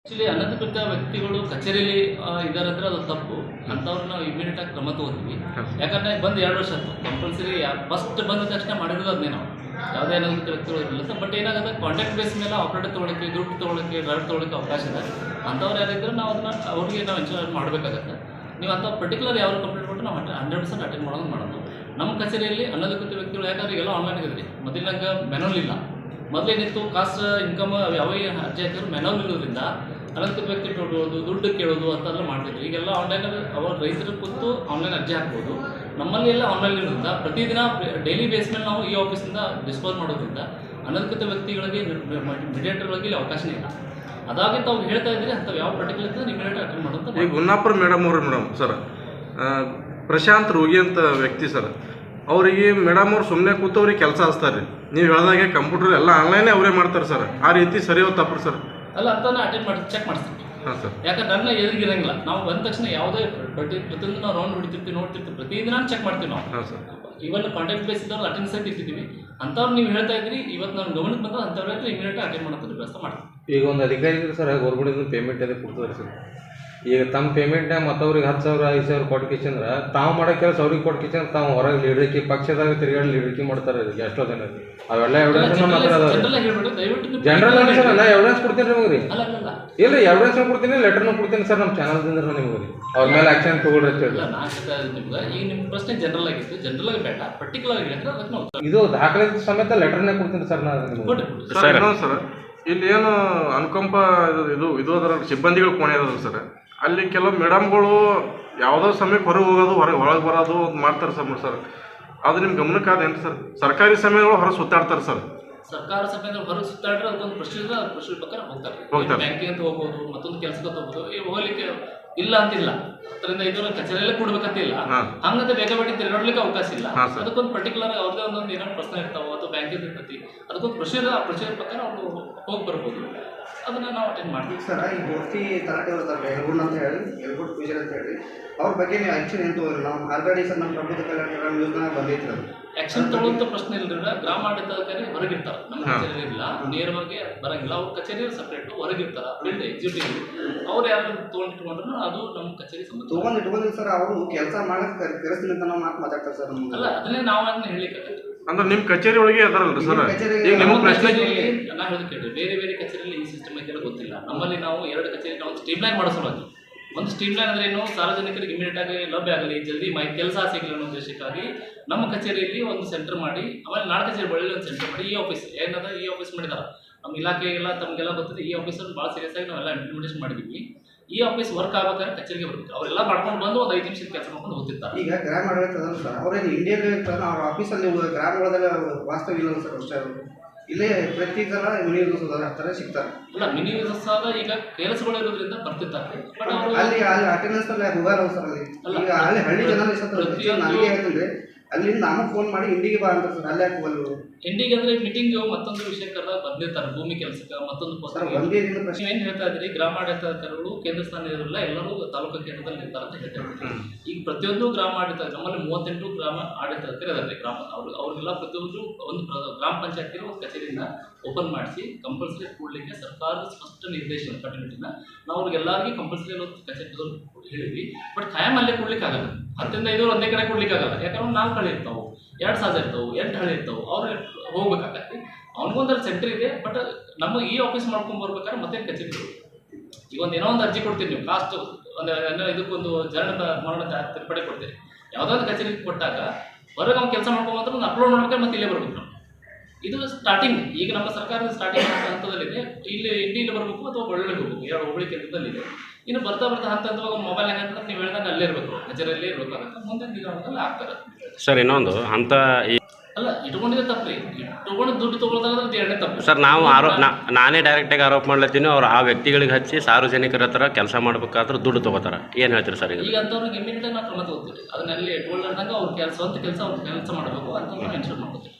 Actually ಅನಧಿಕೃತ ವ್ಯಕ್ತಿಗಳು ಕಚೇರಿಯಲ್ಲಿ ಇದ್ದಾರೆ ಅಂದ್ರೆ ಅದು ತಪ್ಪು. ಅಂಥವ್ರನ್ನ ನಾವು ಇಮಿಡಿಯೇಟ್ ಆಗಿ ಕ್ರಮ ತಗೋತೀವಿ. ಯಾಕಂದ್ರೆ ಬಂದು 2 ವರ್ಷ ಆಯ್ತು. ಕಂಪಲ್ಸರಿ ಫಸ್ಟ್ ಬಂದ ತಕ್ಷಣ ಮಾಡಿರೋದು ಅದನ್ನೇ ನಾವು. ಯಾವುದೇ ಅನಧಿಕೃತ ವ್ಯಕ್ತಿಗಳು ಇರಲಿಲ್ಲ. ಬಟ್ ಏನಾಗುತ್ತೆ, ಕಾಂಟ್ಯಾಕ್ಟ್ ಬೇಸ್ ಮೇಲೆ ಆಪರೇಟರ್ ತೊಗೊಳಕ್ಕೆ, ದುಡ್ಡು ತೊಗೊಳಕ್ಕೆ, ಡ್ರೈವರ್ ತೊಗೊಳಕ್ಕೆ ಅವಕಾಶ ಇದೆ. ಅಂಥವ್ರು ಯಾರಿದ್ರೆ ನಾವು ಅವ್ರಿಗೆ ನಾವು ಇನ್ಶೂರೆನ್ಸ್ ಮಾಡಬೇಕಾಗತ್ತೆ. ನೀವು ಅಂಥ ಪರ್ಟಿಕ್ಯುಲರ್ ಯಾವ ಕಂಪ್ಲೇಂಟ್ ಕೊಟ್ಟು ನಾವು 100% ಅಟೆಂಡ್ ಮಾಡೋದು. ನಮ್ಮ ಕಚೇರಿಯಲ್ಲಿ ಅನಧಿಕೃತ ವ್ಯಕ್ತಿಗಳು ಯಾಕಂದ್ರೆ ಈಗೆಲ್ಲ ಆನ್ಲೈನ್ ಇದೆ. ಮೊದಲಿನಂಗೆ ಮೆನುವಲ್ ಇಲ್ಲ. ಮೊದಲೇನಿತ್ತು, ಕಾಸ್ಟ್ ಇನ್ಕಮ್ ಯಾವ ಅರ್ಜಿ ಹಾಕಿದ್ರು ಮೆನುವಲ್ ಇರೋದ್ರಿಂದ ಅನಧಿಕೃತ ವ್ಯಕ್ತಿ ಕೊಡೋದು, ದುಡ್ಡು ಕೇಳೋದು ಅಂತೆಲ್ಲ ಮಾಡ್ತಿದ್ರು. ಈಗೆಲ್ಲ ಆನ್ಲೈನಲ್ಲಿ ಅವಾಗ ರೈತರು ಕೂತು ಆನ್ಲೈನ್ ಅರ್ಜಿ ಹಾಕ್ಬೋದು. ನಮ್ಮಲ್ಲಿ ಎಲ್ಲ ಆನ್ಲೈನ್ ಇರೋದ್ರಿಂದ ಪ್ರತಿದಿನ ಡೈಲಿ ಬೇಸ್ ಮೇಲೆ ನಾವು ಈ ಆಫೀಸಿಂದ ಡಿಸ್ಪೋಸ್ ಮಾಡೋದ್ರಿಂದ ಅನಧಿಕೃತ ವ್ಯಕ್ತಿಗಳಿಗೆ ಮೀಡಿಯೇಟರ್ಗಳಿಗೆ ಇಲ್ಲಿ ಅವಕಾಶನೇ ಇಲ್ಲ. ಅದಾಗಿ ತಾವು ಹೇಳ್ತಾ ಇದ್ದೀರಿ ಅಂಥವು ಯಾವ ಪರ್ಟಿಕ್ಯುಲರ್ ಇರ್ತದೆ ಇಮಿಡಿಯೇಟ್ ಅಟೆಂಡ್ ಮಾಡೋದು. ಈಗ ಗುನ್ನಾಪುರ ಮೇಡಮ್ ಸರ್, ಪ್ರಶಾಂತ್ ರೋಗಿ ಅಂತ ವ್ಯಕ್ತಿ ಸರ್, ಅವರಿಗೆ ಮೇಡಮ್ ಅವ್ರು ಸುಮ್ಮನೆ ಕೂತು ಅವ್ರಿಗೆ ಕೆಲಸ ಹಚ್ತಾರೆ ರೀ. ನೀವು ಹೇಳಿದಾಗೆ ಕಂಪ್ಯೂಟರ್ ಎಲ್ಲ ಆನ್ಲೈನೇ ಅವರೇ ಮಾಡ್ತಾರೆ ಸರ್. ಆ ರೀತಿ ಸರಿ ತಪ್ಪು ಸರ್? ಅಲ್ಲ, ಅಂತ ಅಟೆಂಡ್ ಮಾಡಿ ಚೆಕ್ ಮಾಡಿಸ್ತೀವಿ. ಹಾಂ ಸರ್. ಯಾಕಂದ್ರೆ ನನ್ನ ಎದುರಿಗಿರಂಗಿಲ್ಲ. ನಾವು ಬಂದ ತಕ್ಷಣ ಯಾವುದೇ ಪ್ರತಿಯೊಂದು ನಾವು ರೌಂಡ್ ಹೊಡಿತಿರ್ತೀವಿ, ನೋಡ್ತಿರ್ತೀವಿ, ಪ್ರತಿದಿನ ಚೆಕ್ ಮಾಡ್ತೀವಿ ನಾವು. ಹಾಂ ಸರ್. ಇವನ್ ಕಾಂಟ್ಯಾಕ್ಟ್ ಬೇಸ್ ಇದ್ದವ್ರು ಅಟೆಂಡೆನ್ಸ್ ಆಗಿ ಇಟ್ಟಿದ್ದೀವಿ. ಅಂಥವ್ರು ನೀವು ಹೇಳ್ತಾ ಇದ್ರಿ, ಇವತ್ತು ನಾನು ಗಮನಕ್ಕೆ ಬಂದ ಅಂಥವ್ರಿಗೆ ಇಮಿಡಿಯೇಟ್ ಅಟೆಂಡ್ ಮಾಡೋದು ವ್ಯವಸ್ಥೆ ಮಾಡ್ತೀವಿ. ಈಗ ಒಂದು ಅಧಿಕಾರಿ ಇದ್ರೆ ಸರ್, ಗೌರ್ಮೆಂಟಿಂದ ಪೇಮೆಂಟ್ ಅದೇ ಕೊಡ್ತಾರೆ ಸರ್. ಈಗ ತಮ್ಮ ಪೇಮೆಂಟ್ನಾಗ ಮತ್ತವ್ರಿಗೆ 10,000 5,000 ಕೊಟ್ಕಿಸಂದ್ರೆ ತಾವು ಮಾಡೋ ಕೆಲಸ ಅವ್ರಿಗೆ ಕೊಟ್ಕಿಸಂದ್ರೆ ತಾವು ಹೊರಗೆ ಲೀಡರ್ಕಿ ಪಕ್ಷದಾಗ ತಿರುಗಾಡಿ ಲೀಡರ್ಕಿ ಮಾಡ್ತಾರೆ ಎಷ್ಟೋ ಜನ. ಅವೆಲ್ಲ ಎವಿಡೆನ್ಸ್ ನಮ್ಮ ಹತ್ರ ಅದಾವೆ. ಜನರಲ್ ಸರ್ ಎಲ್ಲ ಎವಿಡೆನ್ಸ್ ಕೊಡ್ತೀನಿ ರೀ ನಿಮಗೆ ರೀ. ಇಲ್ಲ ಎವಿಡೆನ್ಸ್ ಕೊಡ್ತೀನಿ, ಲೆಟರ್ನು ಕೊಡ್ತೀನಿ ಸರ್ ನಮ್ಮ ಚಾನಲ್ದಿಂದ ನಿಮಗೆ ರೀ. ಅವ್ರ ಮೇಲೆ ಆಕ್ಷನ್ ತಗೊಳ್ರಿ ಅಂತ ಹೇಳಿ. ಈಗ ನಿಮ್ಮ ಪ್ರಶ್ನೆ ಜನರಲ್ ಆಗಿತ್ತು, ಜನರಲ್ ಆಗಿ ಬೇಡ, ಪರ್ಟಿಕ್ಯುಲರ್ ಆಗಿ ಹೇಳಿದ್ರೆ ಅದಕ್ಕೆ ಇದು ದಾಖಲೆ ಸಮೇತ ಲೆಟರ್ನೇ ಕೊಡ್ತೀನಿ ಸರ್ ನಾನು ನಿಮಗೆ. ಸರ್, ಇಲ್ಲಿ ಏನು ಅನುಕಂಪ ಇದು ಅದರ ಸಿಬ್ಬಂದಿಗಳು ಕೋಣೆ ಅದ ಸರ್. ಅಲ್ಲಿ ಕೆಲವು ಮೇಡಮ್ಗಳು ಯಾವುದೋ ಸಮಯಕ್ಕೆ ಹೊರಗೆ ಹೋಗೋದು, ಒಳಗೆ ಬರೋದು ಮಾಡ್ತಾರೆ ಸರ್. ಅದು ನಿಮ್ಮ ಗಮನಕ್ಕಾದೇನು ಸರ್? ಸರ್ಕಾರಿ ಸಮಯಗಳು ಹೊರ ಸುತ್ತಾಡ್ತಾರೆ ಸರ್. ಸರ್ಕಾರ ಸಮಯದಲ್ಲಿ ಹೊರಗೆ ಸುತ್ತಾಡ್ರೆ ಅದೊಂದು ಪ್ರೊಸೀಜರ್, ಪ್ರೊಸೀಜರ್ ಪ್ರಕಾರ ಹೋಗ್ತಾರೆ. ಬ್ಯಾಂಕಿಗೆ ಅಂತ ಹೋಗ್ಬೋದು, ಮತ್ತೊಂದು ಕೆಲಸಕ್ಕೆ ಹೋಗ್ಬೋದು. ಹೋಗ್ಲಿಕ್ಕೆ ಇಲ್ಲ ಅಂತಿಲ್ಲ, 10ರಿಂದ 5 ಕಚೇರಿಯಲ್ಲೇ ಕೊಡ್ಬೇಕಂತಿಲ್ಲ. ಹಂಗಂತ ಬೇಗ ಬೇಗ ತಿರುಗಾಡ್ಲಿಕ್ಕೆ ಅವಕಾಶ ಇಲ್ಲ. ಅದಕ್ಕೊಂದು ಪರ್ಟಿಕ್ಯುಲರ್ ಅವ್ರದೇ ಒಂದೊಂದು ಏನೋ ಪ್ರಶ್ನೆ ಇರ್ತಾವೆ, ಅಥವಾ ಬ್ಯಾಂಕಿಂದ ಇರ್ತೈತಿ, ಅದಕ್ಕೊಂದು ಪ್ರೊಸೀಜರ್, ಆ ಪ್ರೊಸೀಜರ್ ಪ್ರಕಾರ ಅವರು ಹೋಗಿ ಬರ್ಬೋದು. ಅದನ್ನ ನಾವು ಅಟೆಂಡ್ ಮಾಡ್ತೀವಿ ಸರ್. ಈ ಗೋಷ್ಠಿ ತಲಾಟೆ ಬರ್ತಾರೆ ಎಲ್ಗುಡ್ ಅಂತ ಹೇಳಿ, ಎಲ್ಗುಡ್ ಪೂಜಾರಿ ಅಂತ ಹೇಳಿ, ಅವ್ರ ಬಗ್ಗೆ ನೀವು ಆ್ಯಕ್ಷನ್ ಏನು ತಗೋರಿ? ನಾವು ಆಲ್ರೆಡಿ ಸರ್ ನಮ್ಮ ಪ್ರಬುದ್ಧ ಕಲ್ಯಾಣ ನ್ಯೂಸ್ನಾಗ ಬಂದೈತಿ ಅದು. ಆಕ್ಷನ್ ತಗೊಳ್ಳೋಂಥ ಪ್ರಶ್ನೆ ಇಲ್ಲದ್ರೆ ಗ್ರಾಮಾಡಳಿತಾಧಿಕಾರಿ ಹೊರಗಿರ್ತಾರೆ, ನಮ್ಮ ಕಚೇರಿ ಇಲ್ಲ, ನೇರವಾಗಿ ಬರಂಗಿಲ್ಲ. ಅವ್ರ ಕಚೇರಿ ಸಪ್ರೇಟು ಹೊರಗಿರ್ತಾರೆ, ಫೀಲ್ಡ್ ಎಕ್ಸಿಕ್ಯೂಟಿವ್. ಅವ್ರು ಯಾರು ತೊಗೊಂಡಿಟ್ಕೊಂಡ್ರು ಅದು ನಮ್ಮ ಕಚೇರಿ ಸಂಬಂಧ ತೊಗೊಂಡಿಟ್ಕೊಂಡಿಲ್ಲ ಸರ್. ಅವರು ಕೆಲಸ ಮಾಡಕ್ಕೆ ಕರೆಸ್ತೀನಿ ಅಂತ ನಾವು ಮಾತಾಡ್ತಾರೆ ಸರ್. ಅಲ್ಲ, ಅದನ್ನೇ ನಾವು ಅದನ್ನ ಹೇಳಿಕ್ಕೆ ಅಂದ್ರೆ ನಿಮ್ಮ ಕಚೇರಿ ಒಳಗೆ ಅದಾರಲ್ರಿ ಸರ್. ಈಗ ನಿಮ್ಮ ಪ್ರಶ್ನೆ ನಾ ಹೇಳೋದು ಕೇಳ್ರಿ, ಬೇರೆ ಬೇರೆ ಕಚೇರಿಯಲ್ಲಿ ಈ ಸಿಸ್ಟಮ್ ಐತೆ ಗೊತ್ತಿಲ್ಲ. ನಮ್ಮಲ್ಲಿ ನಾವು 2 ಕಚೇರಿ ನಾವು ಸ್ಟ್ರೀಮ್ಲೈನ್ ಮಾಡೋ ಸಲುವಾಗಿ. ಒಂದು ಸ್ಟ್ರೀಮ್ಲೈನ್ ಅಂದ್ರೆ ಏನು, ಸಾರ್ವಜನಿಕರಿಗೆ ಇಮಿಡಿಯೇಟ್ ಆಗಿ ಲಭ್ಯ ಆಗಲಿ, ಜಲ್ದಿ ಕೆಲಸ ಸಿಗಲಿ ಅನ್ನೋ ಉದ್ದೇಶಕ್ಕಾಗಿ ನಮ್ಮ ಕಚೇರಿಯಲ್ಲಿ ಒಂದು ಸೆಂಟರ್ ಮಾಡಿ, ಆಮೇಲೆ ನಾಳೆ ಕಚೇರಿ ಬಳ್ಳಿ ಒಂದು ಸೆಂಟರ್ ಮಾಡಿ, ಈ ಆಫೀಸ್ ಏನದ ಈ ಆಫೀಸ್ ಮಾಡಿದಾರೆ. ನಮ್ಮ ಇಲಾಖೆಗೆಲ್ಲ ತಮಗೆಲ್ಲ ಗೊತ್ತಿದೆ. ಈ ಆಫೀಸನ್ನು ಭಾಳ ಸೀರಿಯಸ್ ಆಗಿ ನಾವೆಲ್ಲ ಇಂಪ್ಲಿಮೆಂಟೇಷನ್ ಮಾಡಿದ್ವಿ. ಈ ಆಫೀಸ್ ವರ್ಕ್ ಆಗ್ಬೇಕಾದ್ರೆ ಕಚೇರಿಗೆ ಬರ್ಬೇಕು. ಅವರೆಲ್ಲ ಮಾಡ್ಕೊಂಡು ಬಂದು ಒಂದು 5 ನಿಮಿಷದ ಕೆಲಸ ಮಾಡ್ಕೊಂಡು ಹೋಗ್ತಿರ್ತಾರೆ. ಈಗ ಗ್ರಾಮ ಆಡಳಿತ ಅದಲ್ಲ ಸರ್, ಅವ್ರೇನು ಇಂಡಿಯಾಗೆ ಇರ್ತಾರೆ, ಅವ್ರ ಆಫೀಸಲ್ಲಿ ಗ್ರಾಮಗಳದಾಗ ವಾಸ್ತವ ಇಲ್ಲ ಸರ್. ಅಷ್ಟೇ ಇಲ್ಲೇ ಪ್ರತಿ ಸಲ ಮಿನಿ ಯೂಸಸ್ ಆ ಥರ ಸಿಗ್ತಾರೆ. ಇಲ್ಲ, ಮಿನಿ ಯೂಸಸ್ ಆದ ಈಗ ಕೆಲಸಗಳು ಇರೋದ್ರಿಂದ ಬರ್ತಿರ್ತಾರೆ. ಬಟ್ ಅಲ್ಲಿ ಅಟೆಂಡೆನ್ಸ್ ಅಲ್ಲಿ ಹೋಗಲ್ಲ ಸರ್. ಅಲ್ಲಿ ಈಗ ಅಲ್ಲಿ ಹಳ್ಳಿ ಜನ ನನಗೆ ಹೇಳ್ತೀನಿ, ಅಲ್ಲಿಂದ ನಮಗೆ ಫೋನ್ ಮಾಡಿ ಇಂಡಿಗೆ ಬಾ ಅಂತ ಸರ್. ಅಲ್ಲಿ ಯಾಕೆ ಹೋಗಲ್ಲ? ಇಂಡಿಗೆ ಅಂದ್ರೆ ಮೀಟಿಂಗ್ ಮತ್ತೊಂದು ವಿಷಯ ಕರೆದಾಗ ಬಂದಿರ್ತಾರೆ, ಭೂಮಿ ಕೆಲಸಕ್ಕೆ ಮತ್ತೊಂದು ಏನು ಹೇಳ್ತಾ ಇದ್ರಿ, ಗ್ರಾಮಾಡಳಿತಾಧಿಕಾರಿಗಳು ಕೇಂದ್ರ ಸ್ಥಾನದಲ್ಲ, ಎಲ್ಲರೂ ತಾಲೂಕು ಕೇಂದ್ರದಲ್ಲಿ ಇರ್ತಾರೆ ಅಂತ ಹೇಳ್ತಾ ಇದ್ದಾರೆ. ಈಗ ಪ್ರತಿಯೊಂದು ಗ್ರಾಮ ಆಡಳಿತ, ನಮ್ಮಲ್ಲಿ 38 ಗ್ರಾಮ ಆಡಳಿತಾಧಿಕಾರಿ ಅದಾರೆ ಗ್ರಾಮ. ಅವ್ರಿಗೆಲ್ಲ ಪ್ರತಿಯೊಂದು ಒಂದು ಗ್ರಾಮ ಪಂಚಾಯತಿಗೆ ಒಂದು ಕಚೇರಿಯಿಂದ ಓಪನ್ ಮಾಡಿಸಿ ಕಂಪಲ್ಸರಿ ಕೊಡಲಿಕ್ಕೆ ಸರ್ಕಾರದ ಸ್ಪಷ್ಟ ನಿರ್ದೇಶನ ಕಟ್ಟುನಿಟ್ಟಿನ ನಾವು ಅವ್ರಿಗೆಲ್ಲರಿಗೂ ಕಂಪಲ್ಸರಿ ಒಂದು ಕಚೇರಿ ಹೇಳಿದ್ವಿ. ಬಟ್ ಖಾಯಂ ಅಲ್ಲೇ ಕೊಡ್ಲಿಕ್ಕೆ ಆಗಲ್ಲ. 10ರಿಂದ 5 ಒಂದೇ ಕಡೆ ಕೊಡ್ಲಿಕ್ಕೆ ಆಗಲ್ಲ. ಯಾಕಂದ್ರೆ 4 ಹಳ್ಳಿ ಇರ್ತಾವೆ, 2 ಸಾಜ ಇರ್ತಾವೆ, 8 ಹಳ್ಳಿ ಇರ್ತಾವೆ, ಅವ್ರು ಹೋಗ್ಬೇಕಾಗತ್ತೆ. ಅವ್ನಿಗೊಂದಲ್ಲಿ ಸೆಂಟರ್ ಇದೆ. ಬಟ್ ನಮ್ಮ ಈ ಆಫೀಸ್ ಮಾಡ್ಕೊಂಡು ಬರ್ಬೇಕಾದ್ರೆ ಮತ್ತೆ ಕಚೇರಿ ಈಗ ಏನೋ ಒಂದು ಅರ್ಜಿ ಕೊಡ್ತೀರಿ ನೀವು, ಕಾಸ್ಟ್ ಒಂದು ಇದಕ್ಕೊಂದು ಮರಣ ತಿರುಪಡೆ ಕೊಡ್ತೀರಿ. ಯಾವುದೋ ಒಂದು ಕಚೇರಿ ಕೊಟ್ಟಾಗ ಹೊರಗೆ ಅವ್ನು ಕೆಲಸ ಮಾಡ್ಕೊಂಬಂದ್ರೆ ಒಂದು ಅಪ್ಲೋಡ್ ಮಾಡ್ಬೇಕಾದ್ರೆ ಮತ್ತೆ ಇಲ್ಲೇ ಬರ್ಬೇಕು ನಾವು. ಇದು ಸ್ಟಾರ್ಟಿಂಗ್. ಈಗ ನಮ್ಮ ಸರ್ಕಾರದ ಸ್ಟಾರ್ಟಿಂಗ್ ಹಂತದಲ್ಲಿದೆ. ಇಲ್ಲಿ ಬರಬೇಕು ಅಥವಾ ಒಳ್ಳೆ ಹೋಗಬೇಕು, 2 ಹೋಬಳಿ ಕೇಂದ್ರದಲ್ಲಿದೆ. ಇನ್ನು ಬರ್ತಾ ಹಂತವಾಗಿ ಮೊಬೈಲ್ ಹೆಂಗಂತಂದ್ರೆ ನೀವು ಹೇಳಿದಾಗ ಅಲ್ಲೇ ಇರಬೇಕು, ಕಚೇರಿಯಲ್ಲೇ ಇರಬೇಕಾಗುತ್ತೆ. ಮುಂದಿನ ದಿನಗಳಲ್ಲಿ ಆಗ್ತಾರೆ ಸರ್. ಇನ್ನೊಂದು ಹಂತ ಅಲ್ಲ, ಇಟ್ಕೊಂಡಿದ್ದೆ ತಪ್ಪ್ರಿ. ಇಟ್ಕೊಂಡು ದುಡ್ಡು ತೊಗೊಳ್ತಾರೆ, 2ನೇ ತಪ್ಪು ಸರ್. ನಾವು ನಾನೇ ಡೈರೆಕ್ಟಾಗಿ ಆರೋಪ ಮಾಡ್ಲತ್ತೀನಿ, ಅವ್ರು ಆ ವ್ಯಕ್ತಿಗಳಿಗೆ ಹಚ್ಚಿ ಸಾರ್ವಜನಿಕರ ಹತ್ರ ಕೆಲಸ ಮಾಡ್ಬೇಕಾದ್ರೆ ದುಡ್ಡು ತೊಗೋತಾರೆ. ಏನು ಹೇಳ್ತೀರಿ ಸರ್? ಈಗ ಅಂಥವ್ರಿಗೆ ಇಮಿಡಿಯೇಟಾಗಿ ನಾವು ಕ್ರಮ ತಗೋತೀವಿ. ಅದನ್ನೆಲ್ಲಿ ಇಟ್ಕೊಳ್ಳಾರ್ದಂಗೆ ಅವ್ರ ಸ್ವಂತ ಕೆಲಸ ಮಾಡಬೇಕು ಅಂತ ನಾವು ಎನ್ಶೂರ್ ಮಾಡ್ಕೋತೀವಿ.